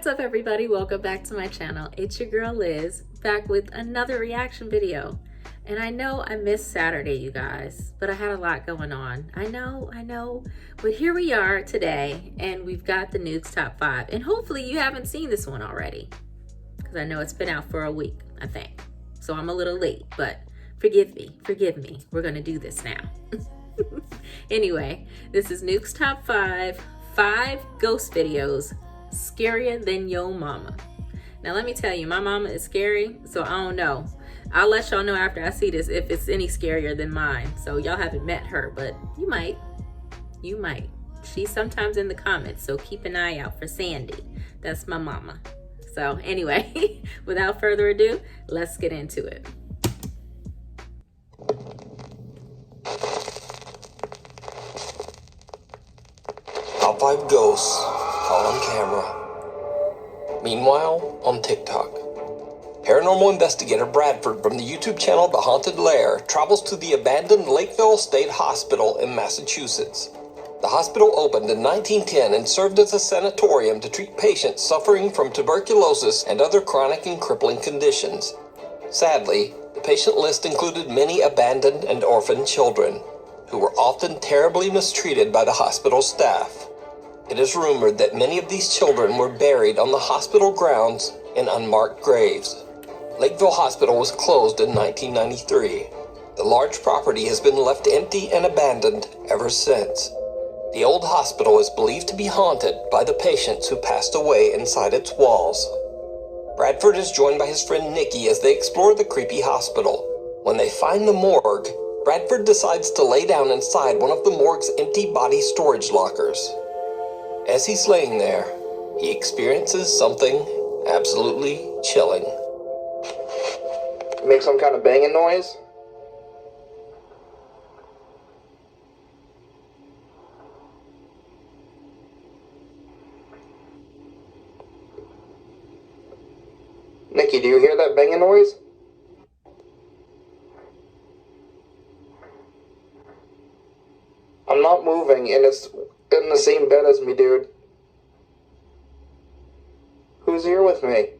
What's up everybody, welcome back to my channel. It's your girl Liz, back with another reaction video. And I know I missed Saturday, you guys, but I had a lot going on. I know, but here we are today and we've got the Nukes Top 5. And hopefully you haven't seen this one already, because I know it's been out for a week, I think. So I'm a little late, but forgive me, we're gonna do this now. Anyway, this is Nukes Top 5, 5 ghost videos scarier than yo mama. Now let me tell you, my mama is scary, so I don't know. I'll let y'all know after I see this if it's any scarier than mine. So y'all haven't met her, but you might. She's sometimes in the comments, so keep an eye out for Sandy. That's my mama. So anyway, without further ado, let's get into it. Top 5 ghosts caught on camera. Meanwhile, on TikTok, paranormal investigator Bradford from the YouTube channel The Haunted Lair travels to the abandoned Lakeville State Hospital in Massachusetts. The hospital opened in 1910 and served as a sanatorium to treat patients suffering from tuberculosis and other chronic and crippling conditions. Sadly, the patient list included many abandoned and orphaned children, who were often terribly mistreated by the hospital staff. It is rumored that many of these children were buried on the hospital grounds in unmarked graves. Lakeville Hospital was closed in 1993. The large property has been left empty and abandoned ever since. The old hospital is believed to be haunted by the patients who passed away inside its walls. Bradford is joined by his friend Nikki as they explore the creepy hospital. When they find the morgue, Bradford decides to lay down inside one of the morgue's empty body storage lockers. As he's laying there, he experiences something absolutely chilling. Make some kind of banging noise? Nikki, do you hear that banging noise? I'm not moving, and it's in the same bed as me, dude. Who's here with me?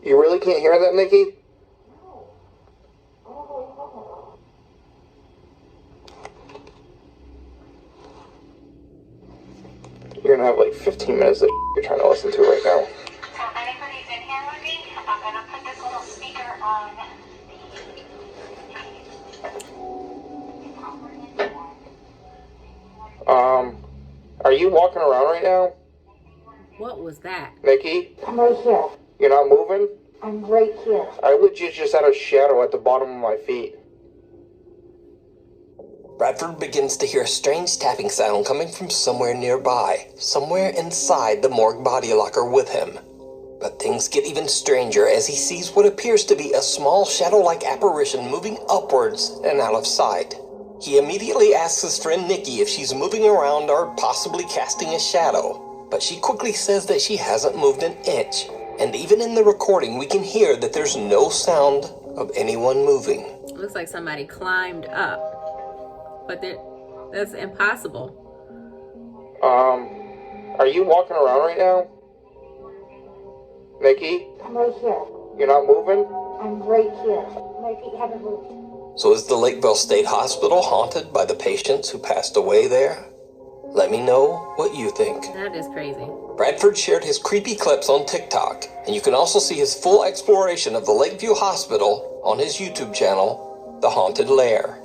You really can't hear that, Nikki? You're gonna have like 15 minutes of you're trying to listen to right now. So if anybody's in here with me, I'm gonna put this little speaker on Are you walking around right now? What was that? Nikki? I'm right here. You're not moving? I'm right here. I legit just had a shadow at the bottom of my feet. Bradford begins to hear a strange tapping sound coming from somewhere nearby, somewhere inside the morgue body locker with him. But things get even stranger as he sees what appears to be a small shadow-like apparition moving upwards and out of sight. He immediately asks his friend Nikki if she's moving around or possibly casting a shadow, but she quickly says that she hasn't moved an inch, and even in the recording we can hear that there's no sound of anyone moving. It looks like somebody climbed up, but that's impossible. Are you walking around right now? Nikki? I'm right here. You're not moving? I'm right here. My feet haven't moved. So is the Lakeville State Hospital haunted by the patients who passed away there? Let me know what you think. That is crazy. Bradford shared his creepy clips on TikTok, and you can also see his full exploration of the Lakeview Hospital on his YouTube channel, The Haunted Lair.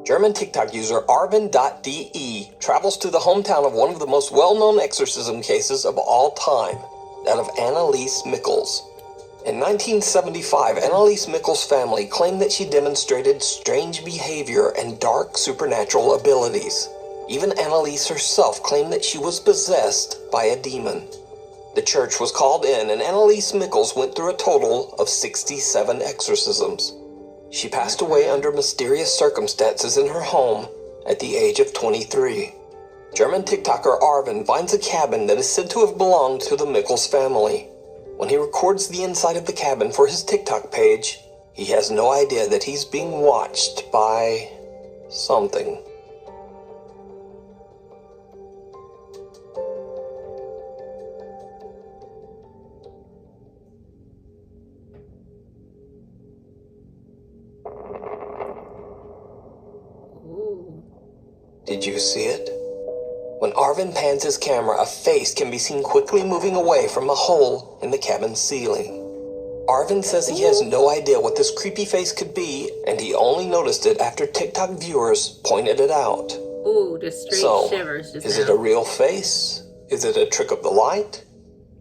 German TikTok user Arvin.de travels to the hometown of one of the most well-known exorcism cases of all time, that of Anneliese Michels. In 1975, Anneliese Michels' family claimed that she demonstrated strange behavior and dark supernatural abilities. Even Anneliese herself claimed that she was possessed by a demon. The church was called in, and Anneliese Michels went through a total of 67 exorcisms. She passed away under mysterious circumstances in her home at the age of 23. German TikToker Arvin finds a cabin that is said to have belonged to the Michels family. When he records the inside of the cabin for his TikTok page, he has no idea that he's being watched by something. Ooh. Did you see it? When Arvin pans his camera, a face can be seen quickly moving away from a hole in the cabin ceiling. Arvin says he has no idea what this creepy face could be, and he only noticed it after TikTok viewers pointed it out. Ooh, the straight shivers just is now. it a real face? Is it a trick of the light?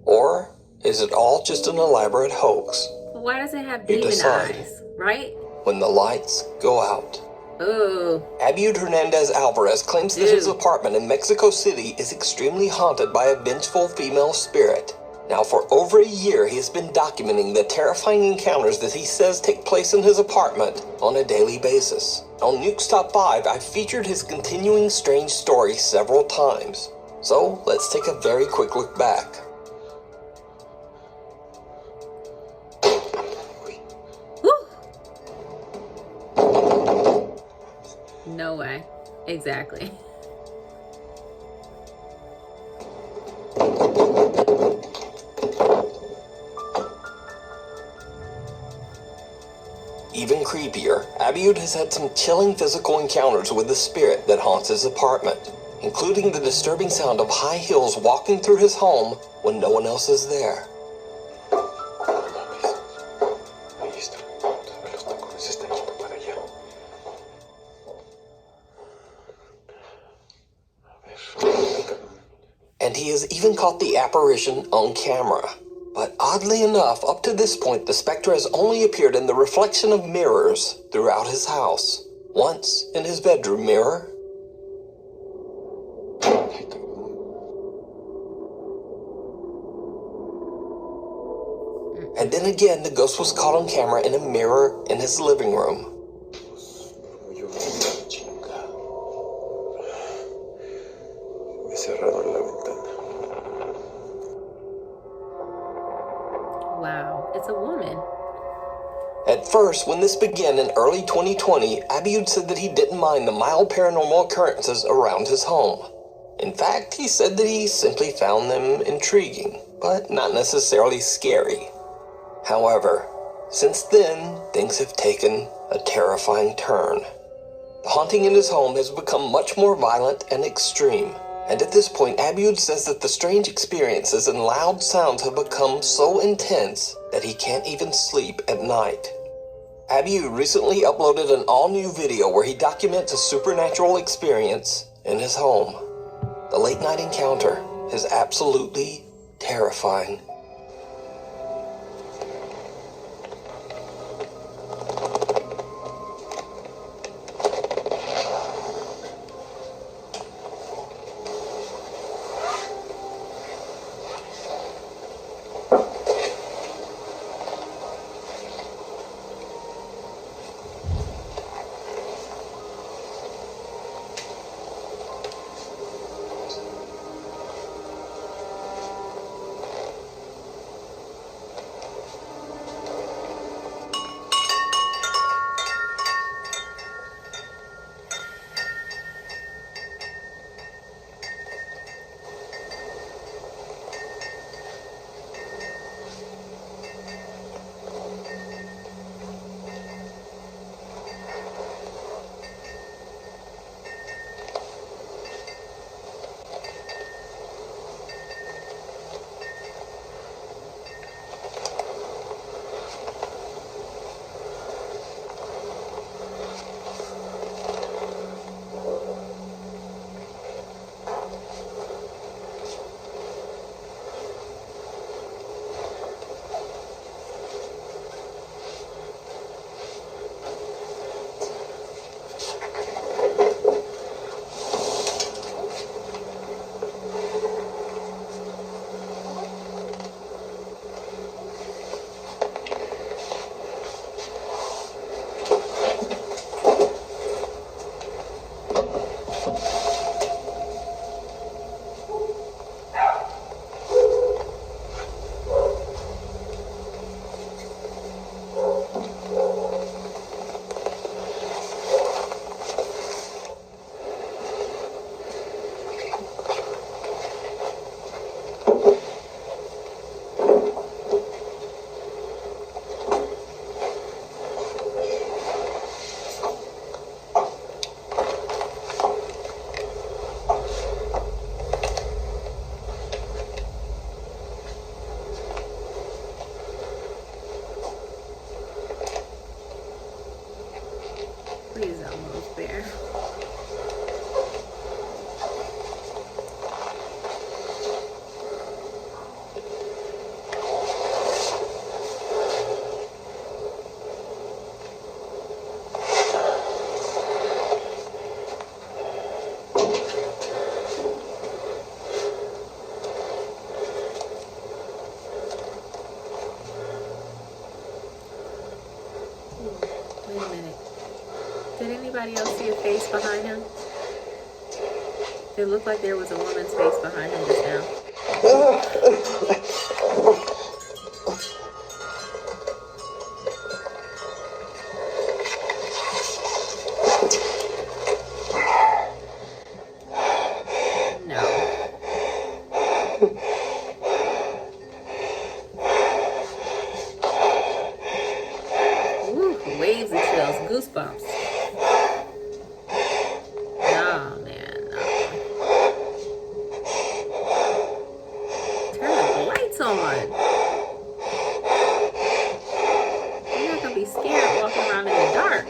Or is it all just an elaborate hoax? Why does it have You demon decide. eyes, right? When the lights go out. Oh, Abiud Hernandez Alvarez claims that his Ew. apartment in Mexico City is extremely haunted by a vengeful female spirit. Now, for over a year, he has been documenting the terrifying encounters that he says take place in his apartment on a daily basis. On NukesTop5, I've featured his continuing strange story several times. So, let's take a very quick look back. whew. No way. Exactly. Even creepier, Abiud has had some chilling physical encounters with the spirit that haunts his apartment, including the disturbing sound of high heels walking through his home when no one else is there. And he has even caught the apparition on camera. But oddly enough, up to this point, the specter has only appeared in the reflection of mirrors throughout his house. Once in his bedroom mirror. And then again, the ghost was caught on camera in a mirror in his living room. Wow, it's a woman. At first, when this began in early 2020, Abiud said that he didn't mind the mild paranormal occurrences around his home. In fact, he said that he simply found them intriguing, but not necessarily scary. However, since then, things have taken a terrifying turn. The haunting in his home has become much more violent and extreme. And at this point, Abiud says that the strange experiences and loud sounds have become so intense that he can't even sleep at night. Abiud recently uploaded an all-new video where he documents a supernatural experience in his home. The late-night encounter is absolutely terrifying. anybody else see a face behind him? It looked like there was a woman's face behind him just now. Waves and chills, goosebumps. Oh man, no. Turn the lights on. You're not gonna be scared walking around in the dark.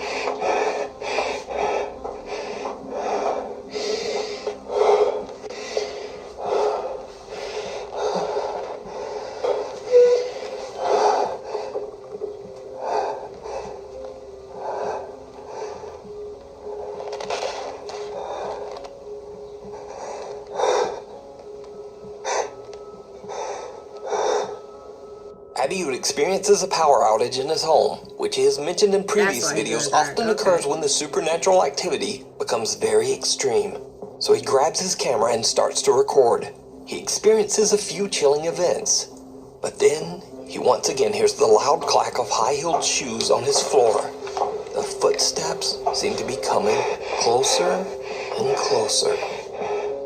Abiud experiences a power outage in his home, which he has mentioned in previous videos often occurs when the supernatural activity becomes very extreme. So he grabs his camera and starts to record. He experiences a few chilling events, but then he once again hears the loud clack of high-heeled shoes on his floor. The footsteps seem to be coming closer and closer.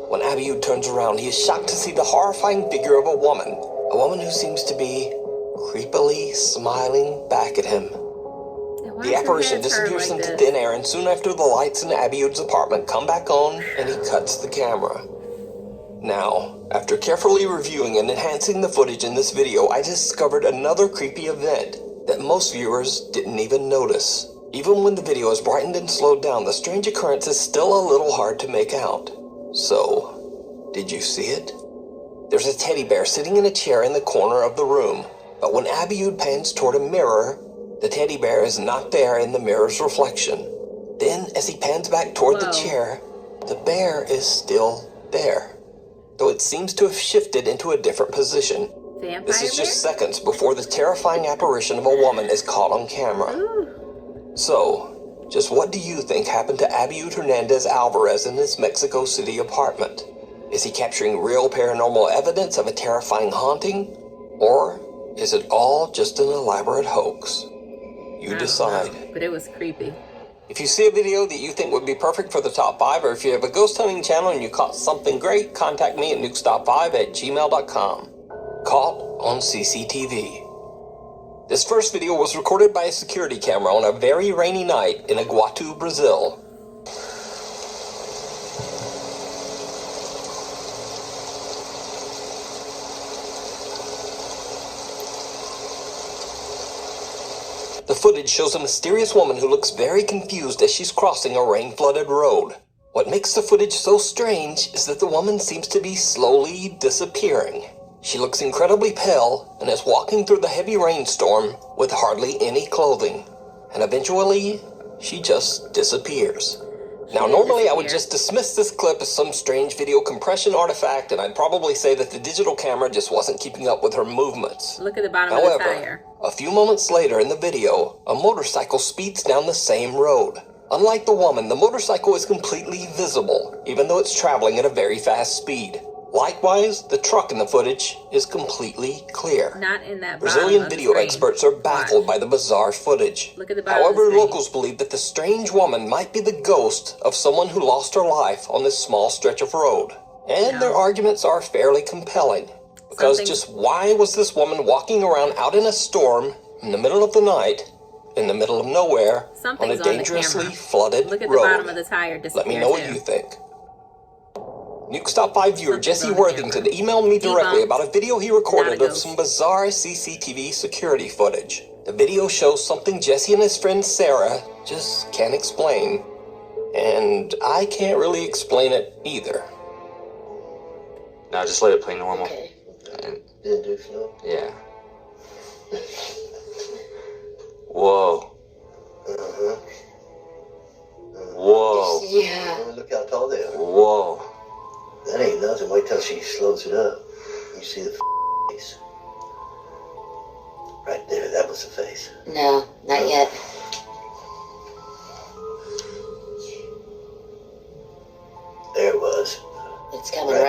When Abiud turns around, he is shocked to see the horrifying figure of a woman who seems to be creepily smiling back at him. The apparition disappears into thin air, and soon after the lights in Abiud's apartment come back on and he cuts the camera. Now, after carefully reviewing and enhancing the footage in this video, I discovered another creepy event that most viewers didn't even notice. Even when the video is brightened and slowed down, the strange occurrence is still a little hard to make out. So, did you see it? There's a teddy bear sitting in a chair in the corner of the room, but when Abiud pans toward a mirror, the teddy bear is not there in the mirror's reflection. Then, as he pans back toward the chair, the bear is still there, though it seems to have shifted into a different position. This is just seconds before the terrifying apparition of a woman is caught on camera. So, just what do you think happened to Abiud Hernandez Alvarez in his Mexico City apartment? Is he capturing real paranormal evidence of a terrifying haunting? Or is it all just an elaborate hoax? You decide. But it was creepy. If you see a video that you think would be perfect for the top 5, or if you have a ghost hunting channel and you caught something great, contact me at NukesTop5@gmail.com. Caught on CCTV. This first video was recorded by a security camera on a very rainy night in Iguatu, Brazil. The footage shows a mysterious woman who looks very confused as she's crossing a rain-flooded road. What makes the footage so strange is that the woman seems to be slowly disappearing. She looks incredibly pale and is walking through the heavy rainstorm with hardly any clothing. And eventually, she just disappears. Now, normally I would just dismiss this clip as some strange video compression artifact, and I'd probably say that the digital camera just wasn't keeping up with her movements. Look at the bottom of the tire. A few moments later in the video, a motorcycle speeds down the same road. Unlike the woman, the motorcycle is completely visible, even though it's traveling at a very fast speed. Likewise, the truck in the footage is completely clear. Not in that Brazilian video experts are baffled by the bizarre footage. Look at the bottom. However, locals believe that the strange woman might be the ghost of someone who lost her life on this small stretch of road. And their arguments are fairly compelling. Because just why was this woman walking around out in a storm, in the middle of the night, in the middle of nowhere, on a dangerously flooded road? Look at the bottom of the tire. Let me know what you think. NukesTop5 viewer Jesse Worthington emailed me directly about a video he recorded of some bizarre CCTV security footage. The video shows something Jesse and his friend Sarah just can't explain. And I can't really explain it either. No, just let it play normal. Okay. And, Didn't do so? yeah. Whoa. Uh-huh. Whoa. Yeah. Look how tall they are. Whoa. That ain't nothing. Wait till she slows it up. You see the face. Right there, that was the face. No, not yet.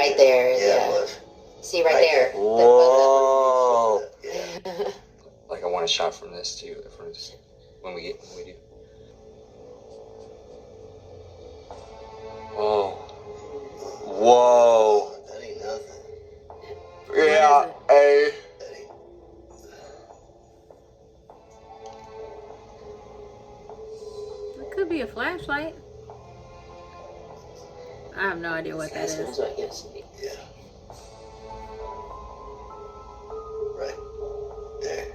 right there. Yeah, it was. See right, Right there. there. Whoa. Yeah. Like I want a shot from this too. When we do. Whoa. Whoa. That ain't nothing. Yeah. Hey. That ain't... It could be a flashlight. I have no idea what that is. Smells like it's Yeah. Right. There.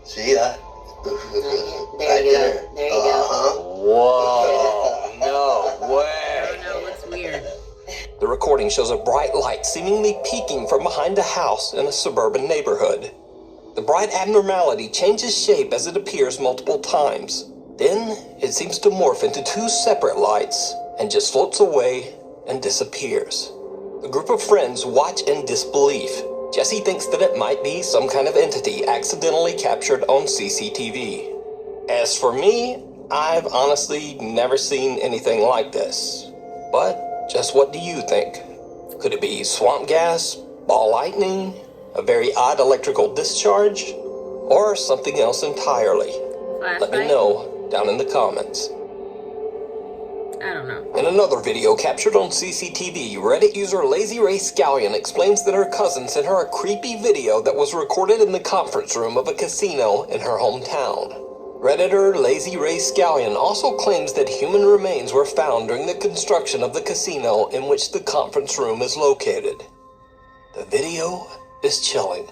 See that? There Right you go. there. There you go. Whoa. No way. I don't know, it looks weird. The recording shows a bright light seemingly peeking from behind a house in a suburban neighborhood. The bright abnormality changes shape as it appears multiple times. Then, it seems to morph into two separate lights and just floats away and disappears. A group of friends watch in disbelief. Jesse thinks that it might be some kind of entity accidentally captured on CCTV. As for me, I've honestly never seen anything like this. But just what do you think? Could it be swamp gas, ball lightning, a very odd electrical discharge, or something else entirely? Flashlight? Let me know down in the comments. I don't know. In another video captured on CCTV, Reddit user Lazy Ray Scallion explains that her cousin sent her a creepy video that was recorded in the conference room of a casino in her hometown. Redditor Lazy Ray Scallion also claims that human remains were found during the construction of the casino in which the conference room is located. The video is chilling.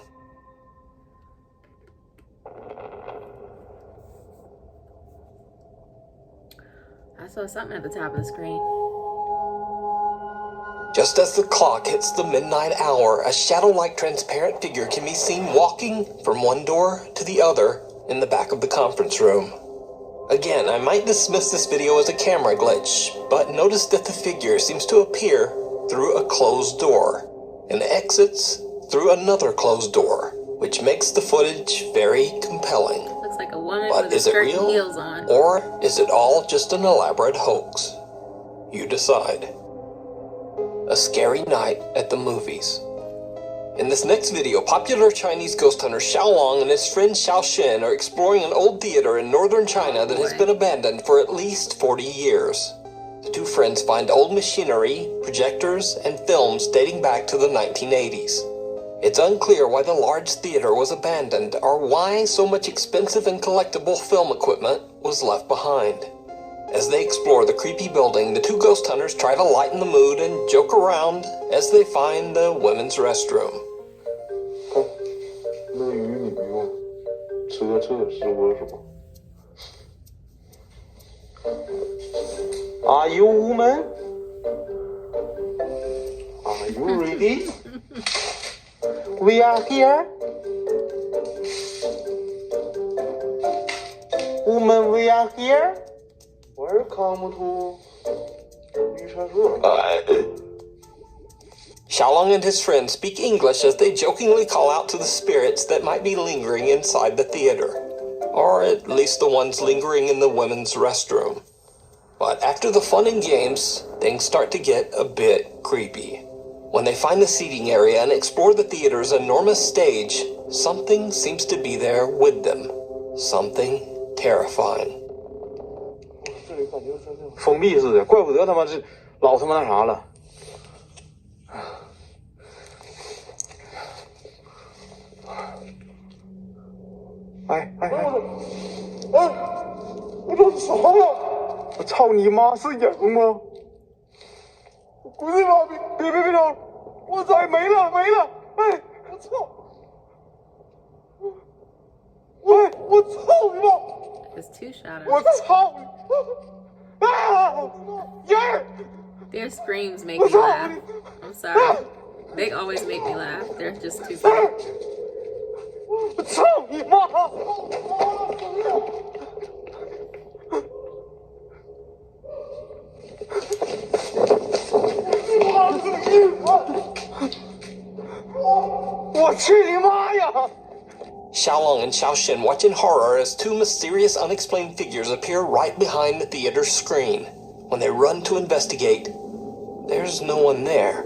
I saw something at the top of the screen. Just as the clock hits the midnight hour, a shadow-like transparent figure can be seen walking from one door to the other in the back of the conference room. Again, I might dismiss this video as a camera glitch, but notice that the figure seems to appear through a closed door and exits through another closed door, which makes the footage very compelling. Looks like a woman But with a is it skirt and real, heels on. or is it all just an elaborate hoax? You decide. A scary night at the movies. In this next video, popular Chinese ghost hunter Xiaolong and his friend Xiaoxin are exploring an old theater in northern China that has been abandoned for at least 40 years. The two friends find old machinery, projectors, and films dating back to the 1980s. It's unclear why the large theater was abandoned or why so much expensive and collectible film equipment was left behind. As they explore the creepy building, the two ghost hunters try to lighten the mood and joke around as they find the women's restroom. 那鱼你不用，吃个厕是为什么 ？Are you woman? Are you ready? We are here. Woman, we are here. Welcome to 女传说。Xiaolong and his friends speak English as they jokingly call out to the spirits that might be lingering inside the theater, or at least the ones lingering in the women's restroom. But after the fun and games, things start to get a bit creepy. When they find the seating area and explore the theater's enormous stage, something seems to be there with them. Something terrifying. 封闭似的，怪不得他妈是老他妈那啥了。哎，我这啥呀？我操你妈，是影吗？不是吧？别吵！我操，没了！哎，我操！我操你妈！ There's two shadows. 我操！啊！耶！ Their screams make me laugh. I'm sorry. They always make me laugh. They're just too funny. 我操你妈！我去你妈呀！ Xiaolong and Xiaoxin watch in horror as two mysterious unexplained figures appear right behind the theater's screen. When they run to investigate, there's no one there.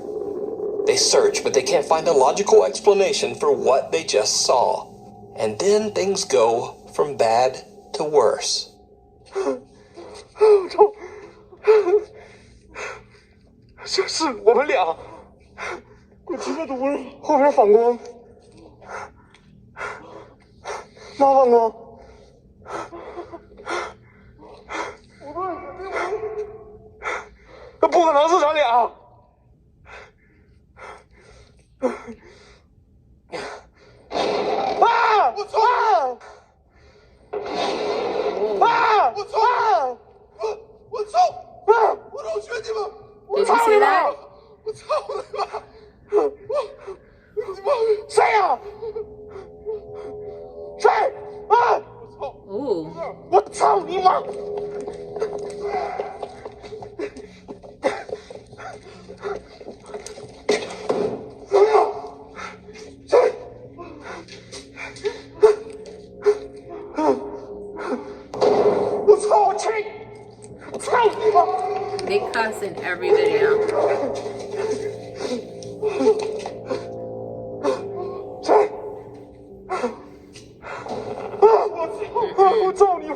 They search, but they can't find a logical explanation for what they just saw. And then things go from bad to worse. 是我们俩，我听得懂了，后边反光，妈反光，那不可能是咱俩。啊！我操！啊！我操！我操！啊！我老兄弟们！ Did you see that? 我操我的妈！我谁呀？谁？啊！ Ooh. 我操你妈！谁？ 我操！我去！操你妈！ They cuss in every video. 谁？我操你妈！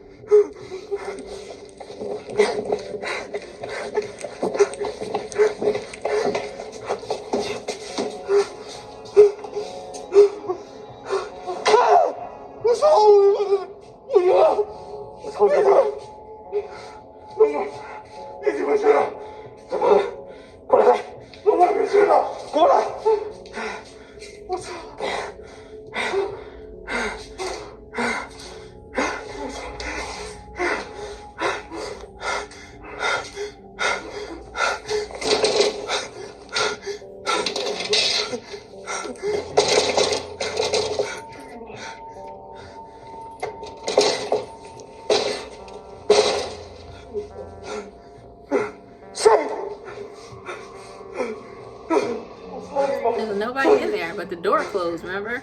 我操你妈！我操你妈！你怎么回事？怎么？过来！我没事了，过来！我操！ There's nobody in there, but the door closed, remember?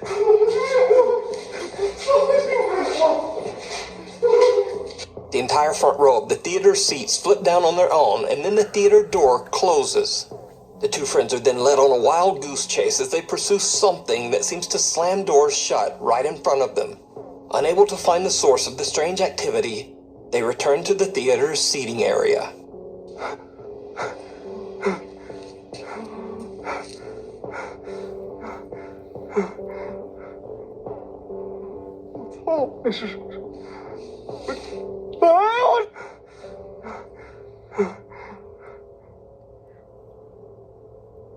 The entire front row of the theater seats flip down on their own, and then the theater door closes. The two friends are then led on a wild goose chase as they pursue something that seems to slam doors shut right in front of them. Unable to find the source of the strange activity, they return to the theater's seating area.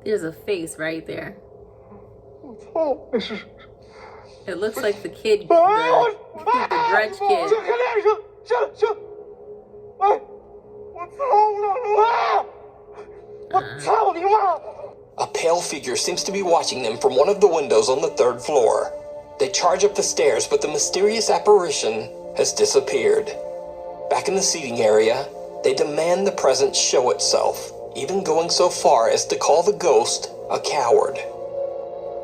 There's a face right there. It looks like the kid, the grudge kid. A pale figure seems to be watching them from one of the windows on the third floor. They charge up the stairs, but the mysterious apparition has disappeared. Back in the seating area, they demand the presence show itself, even going so far as to call the ghost a coward.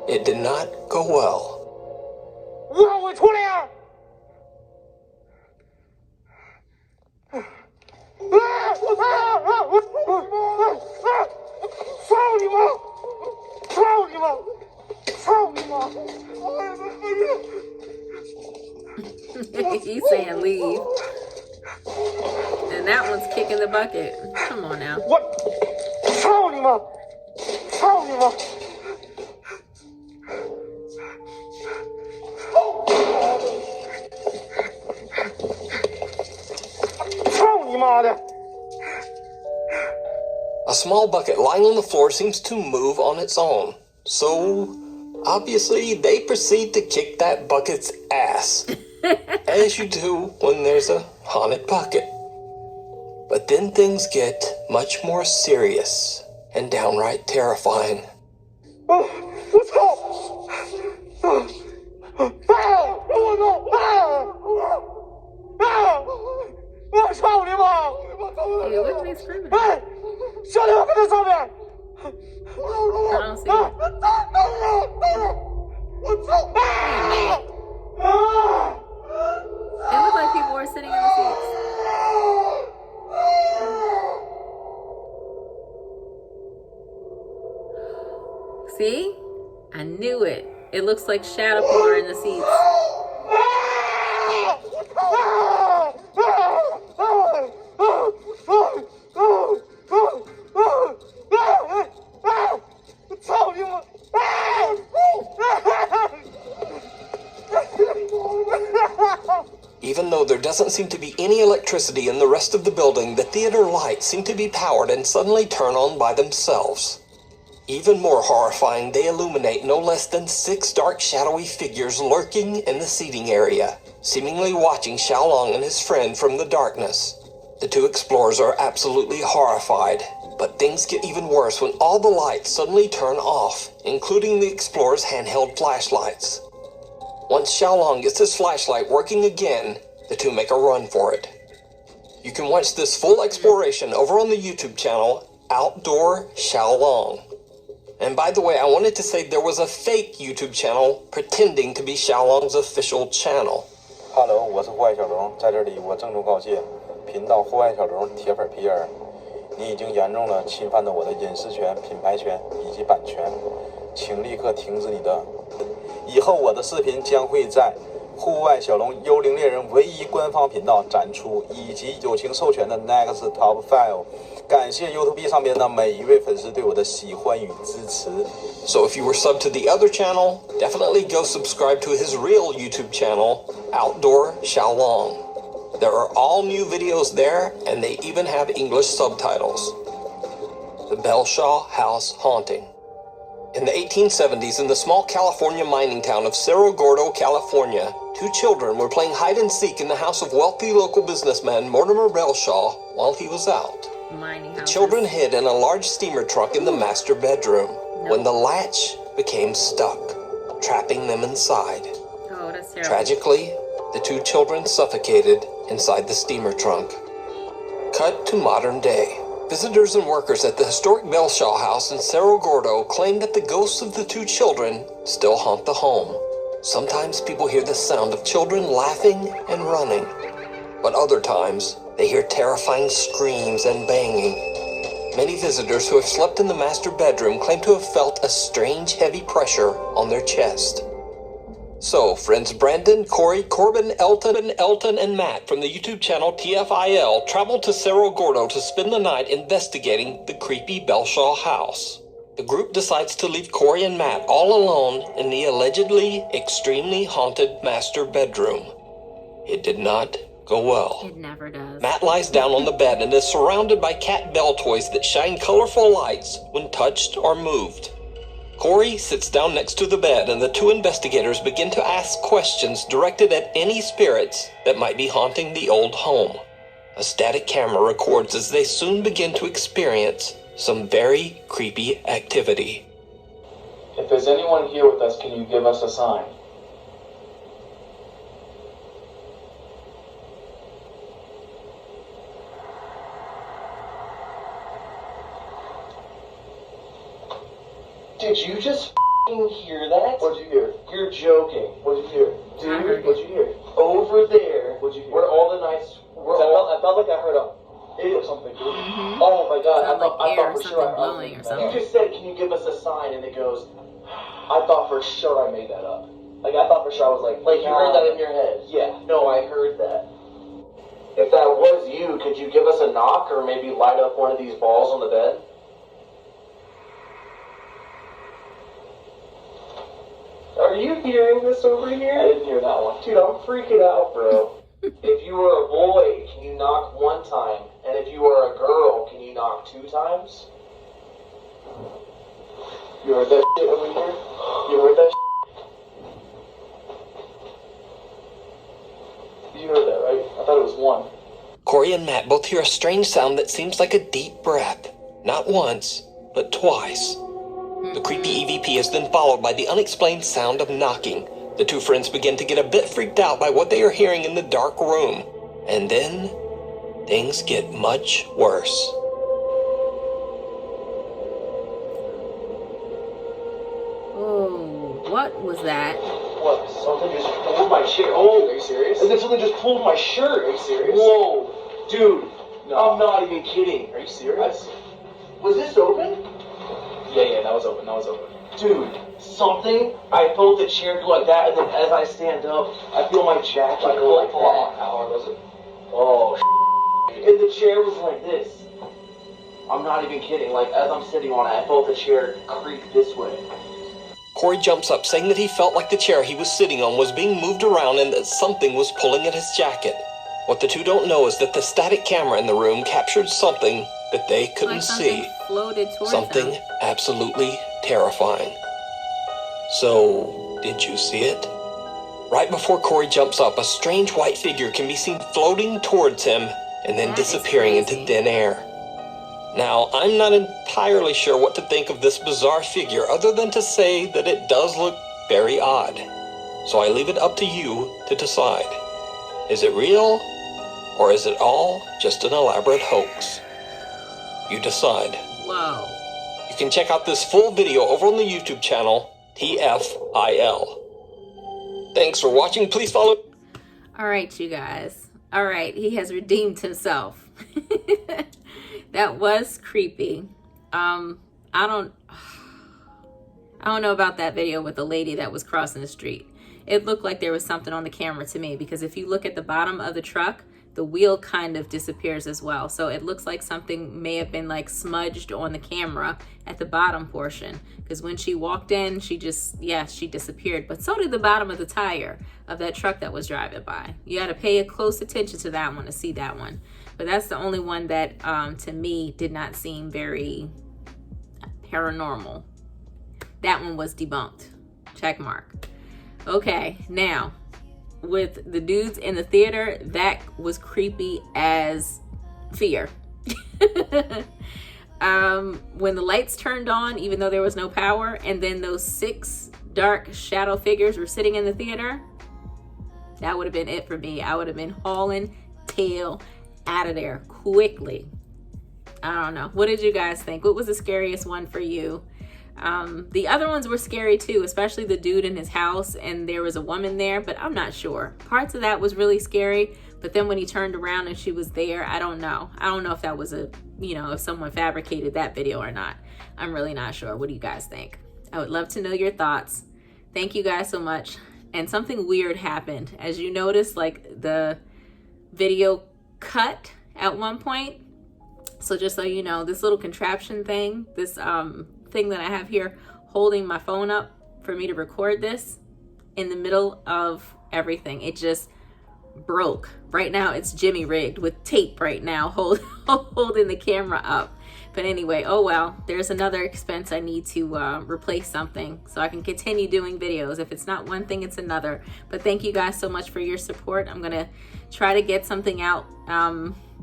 It did not go well. 让我出来呀！操你妈！操你妈！操你妈！ He's saying leave. And that one's kicking the bucket. Come on now. 我操你妈！操你妈！ 操你妈的！ A small bucket lying on the floor seems to move on its own. So, obviously, they proceed to kick that bucket's ass. As you do when there's a haunted bucket. But then things get much more serious and downright terrifying. 我操！我操你妈！ Hey, look at me screaming. 哎，兄弟，我跟在上面。 I don't see it. 我操！ It looked like people were sitting in the seats. I knew it. It looks like shadow people are in the seats. Even though there doesn't seem to be any electricity in the rest of the building, the theater lights seem to be powered and suddenly turn on by themselves. Even more horrifying, they illuminate no less than 6 dark shadowy figures lurking in the seating area, seemingly watching Xiaolong and his friend from the darkness. The 2 explorers are absolutely horrified, but things get even worse when all the lights suddenly turn off, including the explorers' handheld flashlights. Once Xiaolong gets his flashlight working again, the 2 make a run for it. You can watch this full exploration over on the YouTube channel, Outdoor Xiaolong. And by the way, I wanted to say there was a fake YouTube channel pretending to be Xiaolong's official channel. Hello， 我是户外小龙，在这里我郑重告诫，频道户外小龙铁粉皮儿，你已经严重了侵犯了我的隐私权、品牌权以及版权，请立刻停止你的。以后我的视频将会在户外小龙幽灵猎人唯一官方频道展出，以及友情授权的 NukesTop5。感谢 YouTube 上边的每一位粉丝对我的喜欢与支持。So if you were subbed to the other channel, definitely go subscribe to his real YouTube channel, Outdoor Xiaolong. There are all new videos there, and they even have English subtitles. The Belshaw House Haunting. In the 1870s, in the small California mining town of Cerro Gordo, California, 2 children were playing hide and seek in the house of wealthy local businessman Mortimer Belshaw while he was out. The children hid in a large steamer trunk in the master bedroom when the latch became stuck, trapping them inside. Oh, that's terrible. Tragically, the 2 children suffocated inside the steamer trunk. Cut to modern day. Visitors and workers at the historic Belshaw house in Cerro Gordo claim that the ghosts of the 2 children still haunt the home. Sometimes people hear the sound of children laughing and running, but other times they hear terrifying screams and banging. Many visitors who have slept in the master bedroom claim to have felt a strange heavy pressure on their chest. So, friends Brandon, Corey, Corbin, Elton, and Matt from the YouTube channel TFIL traveled to Cerro Gordo to spend the night investigating the creepy Belshaw house. The group decides to leave Corey and Matt all alone in the allegedly extremely haunted master bedroom. It did not go well. It never does. Matt lies down on the bed and is surrounded by cat bell toys that shine colorful lights when touched or moved. Corey sits down next to the bed, and the 2 investigators begin to ask questions directed at any spirits that might be haunting the old home. A static camera records as they soon begin to experience some very creepy activity. If there's anyone here with us, can you give us a sign? Did you just f***ing hear that? What'd you hear? You're joking. What'd you hear? Dude, what'd you hear? Over there. What'd you hear? Where all the nights... I felt like I heard a... or something, dude. Mm-hmm. Oh my god, Sound I thought like for sure blowing or something. You just said, can you give us a sign? And it goes, I thought for sure I made that up. Like, I thought for sure I was like you heard that in your head? Yeah. No, I heard that. If that was you, could you give us a knock or maybe light up one of these balls on the bed? Are you hearing this over here? I didn't hear that one. Dude, I'm freaking out, bro. If you were a boy, can you knock 1 time? And if you were a girl, can you knock 2 times? You heard that shit over here? You heard that shit? You heard that, right? I thought it was 1. Corey and Matt both hear a strange sound that seems like a deep breath. Not once, but twice. The creepy EVP is then followed by the unexplained sound of knocking. The 2 friends begin to get a bit freaked out by what they are hearing in the dark room. And then, things get much worse. Oh, what was that? What? Something just pulled my shirt. Oh, are you serious? And then something just pulled my shirt. Are you serious? Whoa. Dude, no. I'm not even kidding. Are you serious? Was this open? Yeah, that was open. Dude, something, I felt the chair go like that, and then as I stand up, I feel my jacket go like that. How hard was it? Oh, and the chair was like this. I'm not even kidding. Like, as I'm sitting on it, I felt the chair creak this way. Corey jumps up, saying that he felt like the chair he was sitting on was being moved around and that something was pulling at his jacket. What the two don't know is that the static camera in the room captured something that they couldn't see. Floated towards Something them. absolutely terrifying. So, did you see it? Right before Corey jumps up, a strange white figure can be seen floating towards him and then That is disappearing into crazy. thin air. Now, I'm not entirely sure what to think of this bizarre figure other than to say that it does look very odd. So I leave it up to you to decide. Is it real, or is it all just an elaborate hoax? You decide. Whoa. You can check out this full video over on the YouTube channel, TFIL. Thanks for watching. Please follow. All right, you guys. All right, he has redeemed himself. That was creepy. I don't know about that video with the lady that was crossing the street. It looked like there was something on the camera to me, because if you look at the bottom of the truck, the wheel kind of disappears as well. So it looks like something may have been like smudged on the camera at the bottom portion, because when she walked in, she disappeared. But so did the bottom of the tire of that truck that was driving by. You got to pay a close attention to that one to see that one. But that's the only one that to me did not seem very paranormal. That one was debunked. Check mark. Okay, now with the dudes in the theater, that was creepy as fear. When the lights turned on, even though there was no power, and then those 6 dark shadow figures were sitting in the theater, that would have been it for me. I would have been hauling tail out of there quickly. I don't know. What did you guys think? What was the scariest one for you? The other ones were scary too, especially the dude in his house, and there was a woman there, but I'm not sure. Parts of that was really scary, but then when he turned around and she was there, I don't know. I don't know if that was if someone fabricated that video or not. I'm really not sure. What do you guys think? I would love to know your thoughts. Thank you guys so much. And something weird happened. As you noticed, like the video cut at one point. So just so you know, this little contraption thing, this thing that I have here holding my phone up for me to record this, in the middle of everything, it just broke. Right now it's jimmy rigged with tape right now holding the camera up. But anyway, oh well, there's another expense. I need to replace something so I can continue doing videos. If it's not one thing, it's another. But thank you guys so much for your support. I'm gonna try to get something out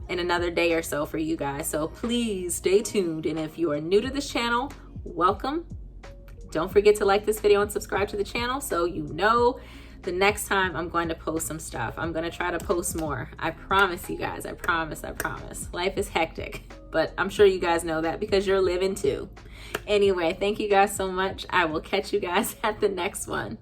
in another day or so for you guys. So please stay tuned. And if you are new to this channel, welcome. Don't forget to like this video and subscribe to the channel so you know the next time I'm going to post some stuff. I'm going to try to post more. I promise you guys. I promise. Life is hectic, but I'm sure you guys know that because you're living too. Anyway, thank you guys so much. I will catch you guys at the next one.